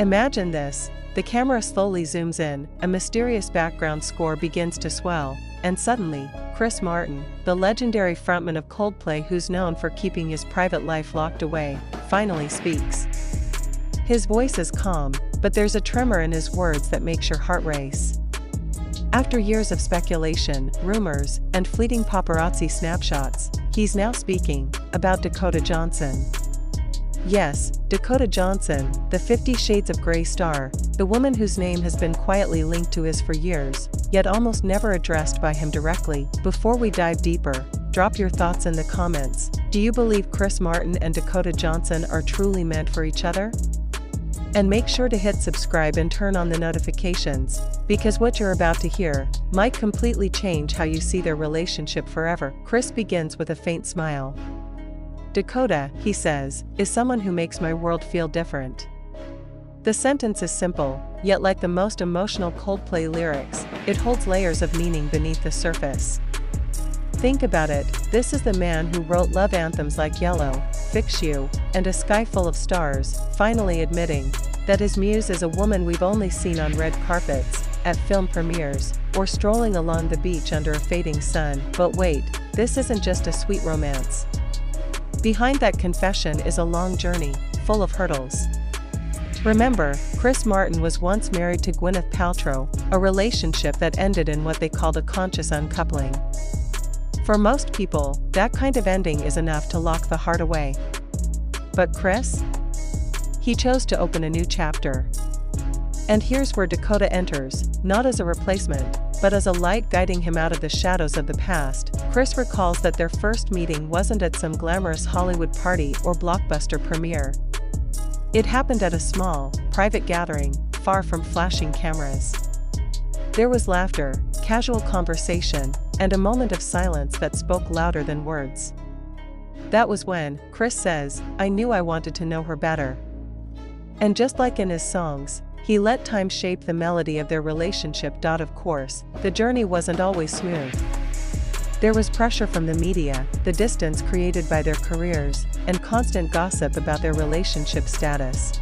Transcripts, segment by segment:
Imagine this, the camera slowly zooms in, a mysterious background score begins to swell, and suddenly, Chris Martin, the legendary frontman of Coldplay who's known for keeping his private life locked away, finally speaks. His voice is calm, but there's a tremor in his words that makes your heart race. After years of speculation, rumors, and fleeting paparazzi snapshots, he's now speaking about Dakota Johnson. Yes, Dakota Johnson, the 50 Shades of Grey star, the woman whose name has been quietly linked to his for years, yet almost never addressed by him directly. Before we dive deeper, drop your thoughts in the comments. Do you believe Chris Martin and Dakota Johnson are truly meant for each other? And make sure to hit subscribe and turn on the notifications, because what you're about to hear might completely change how you see their relationship forever. Chris begins with a faint smile. Dakota, he says, is someone who makes my world feel different. The sentence is simple, yet like the most emotional Coldplay lyrics, it holds layers of meaning beneath the surface. Think about it, this is the man who wrote love anthems like Yellow, Fix You, and A Sky Full of Stars, finally admitting that his muse is a woman we've only seen on red carpets, at film premieres, or strolling along the beach under a fading sun. But wait, this isn't just a sweet romance. Behind that confession is a long journey, full of hurdles. Remember, Chris Martin was once married to Gwyneth Paltrow, a relationship that ended in what they called a conscious uncoupling. For most people, that kind of ending is enough to lock the heart away. But Chris? He chose to open a new chapter. And here's where Dakota enters, not as a replacement, but as a light guiding him out of the shadows of the past. Chris recalls that their first meeting wasn't at some glamorous Hollywood party or blockbuster premiere. It happened at a small, private gathering, far from flashing cameras. There was laughter, casual conversation, and a moment of silence that spoke louder than words. That was when, Chris says, I knew I wanted to know her better. And just like in his songs, he let time shape the melody of their relationship. Of course, the journey wasn't always smooth. There was pressure from the media, the distance created by their careers, and constant gossip about their relationship status.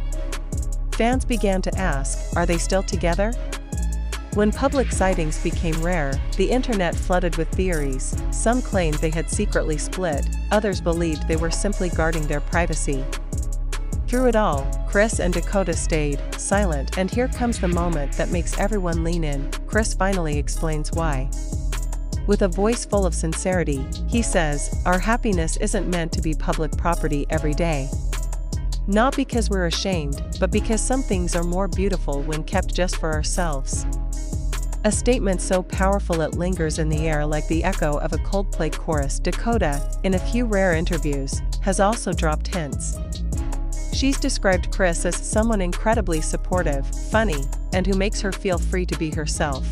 Fans began to ask, are they still together? When public sightings became rare, the internet flooded with theories. Some claimed they had secretly split, others believed they were simply guarding their privacy. Through it all, Chris and Dakota stayed silent, and here comes the moment that makes everyone lean in. Chris finally explains why. With a voice full of sincerity, he says, our happiness isn't meant to be public property every day. Not because we're ashamed, but because some things are more beautiful when kept just for ourselves. A statement so powerful it lingers in the air like the echo of a Coldplay chorus. Dakota, in a few rare interviews, has also dropped hints. She's described Chris as someone incredibly supportive, funny, and who makes her feel free to be herself.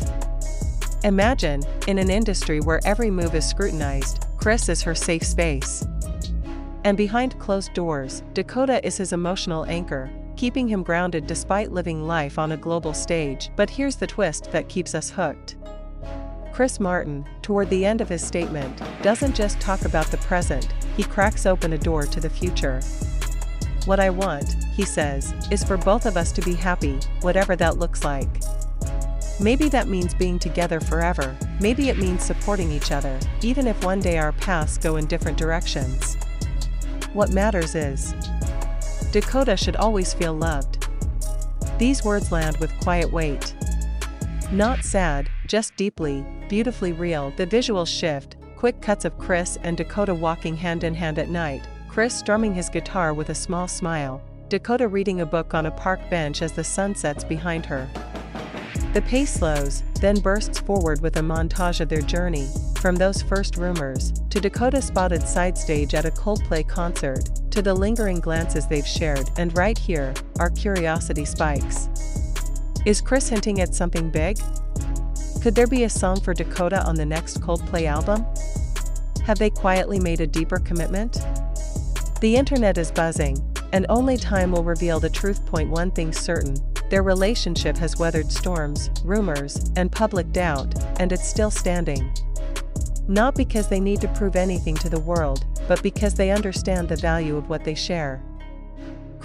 Imagine, in an industry where every move is scrutinized, Chris is her safe space. And behind closed doors, Dakota is his emotional anchor, keeping him grounded despite living life on a global stage. But here's the twist that keeps us hooked. Chris Martin, toward the end of his statement, doesn't just talk about the present, he cracks open a door to the future. What I want, he says, is for both of us to be happy, whatever that looks like. Maybe that means being together forever, maybe it means supporting each other, even if one day our paths go in different directions. What matters is, Dakota should always feel loved. These words land with quiet weight. Not sad, just deeply, beautifully real. The visuals shift, quick cuts of Chris and Dakota walking hand in hand at night, Chris strumming his guitar with a small smile, Dakota reading a book on a park bench as the sun sets behind her. The pace slows, then bursts forward with a montage of their journey, from those first rumors, to Dakota spotted side stage at a Coldplay concert, to the lingering glances they've shared. And right here, our curiosity spikes. Is Chris hinting at something big? Could there be a song for Dakota on the next Coldplay album? Have they quietly made a deeper commitment? The internet is buzzing, and only time will reveal the truth. One thing's certain, their relationship has weathered storms, rumors, and public doubt, and it's still standing. Not because they need to prove anything to the world, but because they understand the value of what they share.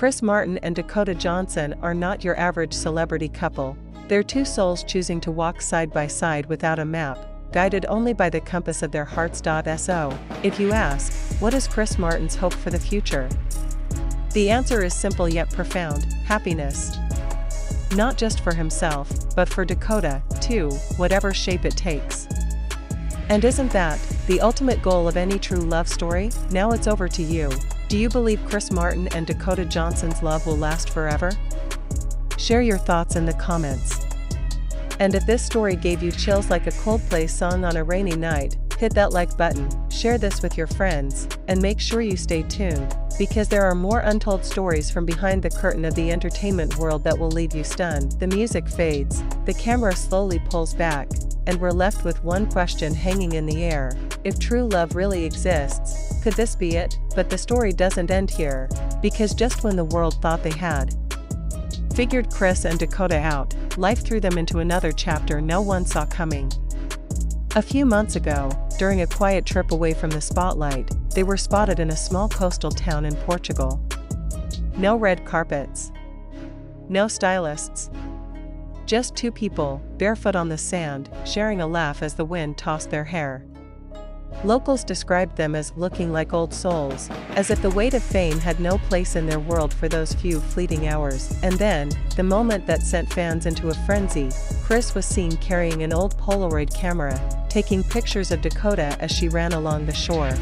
Chris Martin and Dakota Johnson are not your average celebrity couple. They're two souls choosing to walk side by side without a map, guided only by the compass of their hearts. So, if you ask, what is Chris Martin's hope for the future? The answer is simple yet profound: happiness. Not just for himself, but for Dakota, too, whatever shape it takes. And isn't that the ultimate goal of any true love story? Now it's over to you. Do you believe Chris Martin and Dakota Johnson's love will last forever? Share your thoughts in the comments. And if this story gave you chills like a Coldplay song on a rainy night, hit that like button, share this with your friends, and make sure you stay tuned, because there are more untold stories from behind the curtain of the entertainment world that will leave you stunned. The music fades, the camera slowly pulls back, and we're left with one question hanging in the air: if true love really exists, could this be it? But the story doesn't end here, because just when the world thought they had figured Chris and Dakota out, life threw them into another chapter no one saw coming. A few months ago, during a quiet trip away from the spotlight, they were spotted in a small coastal town in Portugal. No red carpets. No stylists. Just two people, barefoot on the sand, sharing a laugh as the wind tossed their hair. Locals described them as looking like old souls, as if the weight of fame had no place in their world for those few fleeting hours. And then, the moment that sent fans into a frenzy, Chris was seen carrying an old Polaroid camera, taking pictures of Dakota as she ran along the shore.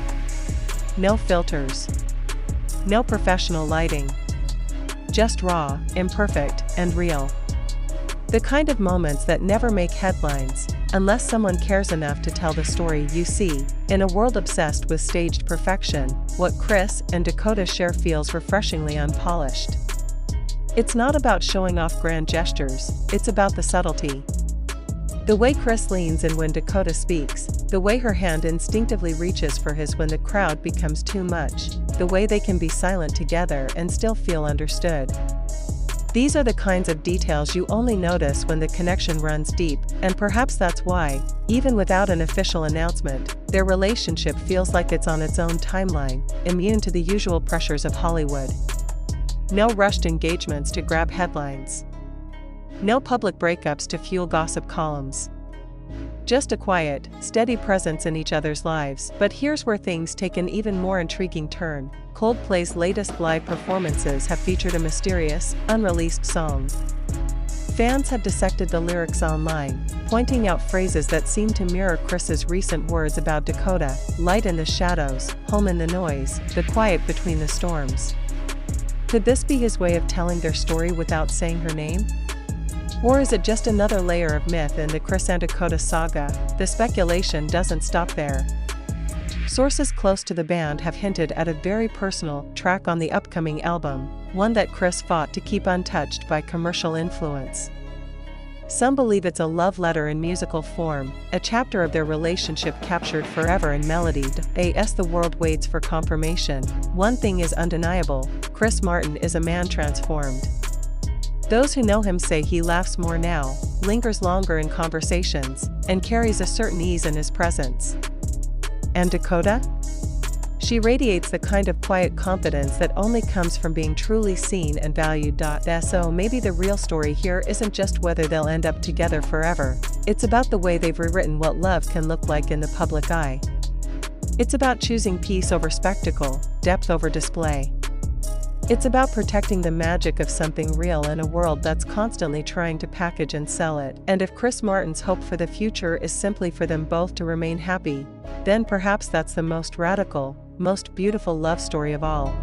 No filters. No professional lighting. Just raw, imperfect, and real. The kind of moments that never make headlines, unless someone cares enough to tell the story. You see, in a world obsessed with staged perfection, what Chris and Dakota share feels refreshingly unpolished. It's not about showing off grand gestures, it's about the subtlety. The way Chris leans in when Dakota speaks, the way her hand instinctively reaches for his when the crowd becomes too much, the way they can be silent together and still feel understood. These are the kinds of details you only notice when the connection runs deep, and perhaps that's why, even without an official announcement, their relationship feels like it's on its own timeline, immune to the usual pressures of Hollywood. No rushed engagements to grab headlines. No public breakups to fuel gossip columns. Just a quiet, steady presence in each other's lives. But here's where things take an even more intriguing turn. Coldplay's latest live performances have featured a mysterious, unreleased song. Fans have dissected the lyrics online, pointing out phrases that seem to mirror Chris's recent words about Dakota: light in the shadows, home in the noise, the quiet between the storms. Could this be his way of telling their story without saying her name? Or is it just another layer of myth in the Chris and Dakota saga? The speculation doesn't stop there. Sources close to the band have hinted at a very personal track on the upcoming album, one that Chris fought to keep untouched by commercial influence. Some believe it's a love letter in musical form, a chapter of their relationship captured forever in melody. As the world waits for confirmation, one thing is undeniable: Chris Martin is a man transformed. Those who know him say he laughs more now, lingers longer in conversations, and carries a certain ease in his presence. And Dakota? She radiates the kind of quiet confidence that only comes from being truly seen and valued. So maybe the real story here isn't just whether they'll end up together forever, it's about the way they've rewritten what love can look like in the public eye. It's about choosing peace over spectacle, depth over display. It's about protecting the magic of something real in a world that's constantly trying to package and sell it. And if Chris Martin's hope for the future is simply for them both to remain happy, then perhaps that's the most radical, most beautiful love story of all.